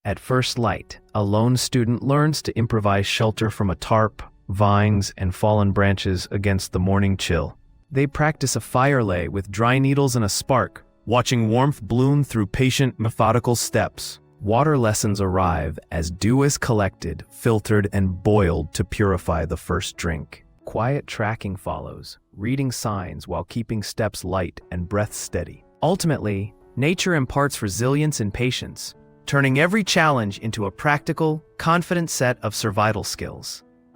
At first light, a lone student learns to improvise shelter from a tarp, vines, and fallen branches against the morning chill. They practice a fire lay with dry needles and a spark, watching warmth bloom through patient, methodical steps. Water lessons arrive as dew is collected, filtered, and boiled to purify the first drink. Quiet tracking follows, reading signs while keeping steps light and breath steady. Ultimately, nature imparts resilience and patience, turning every challenge into a practical, confident set of survival skills.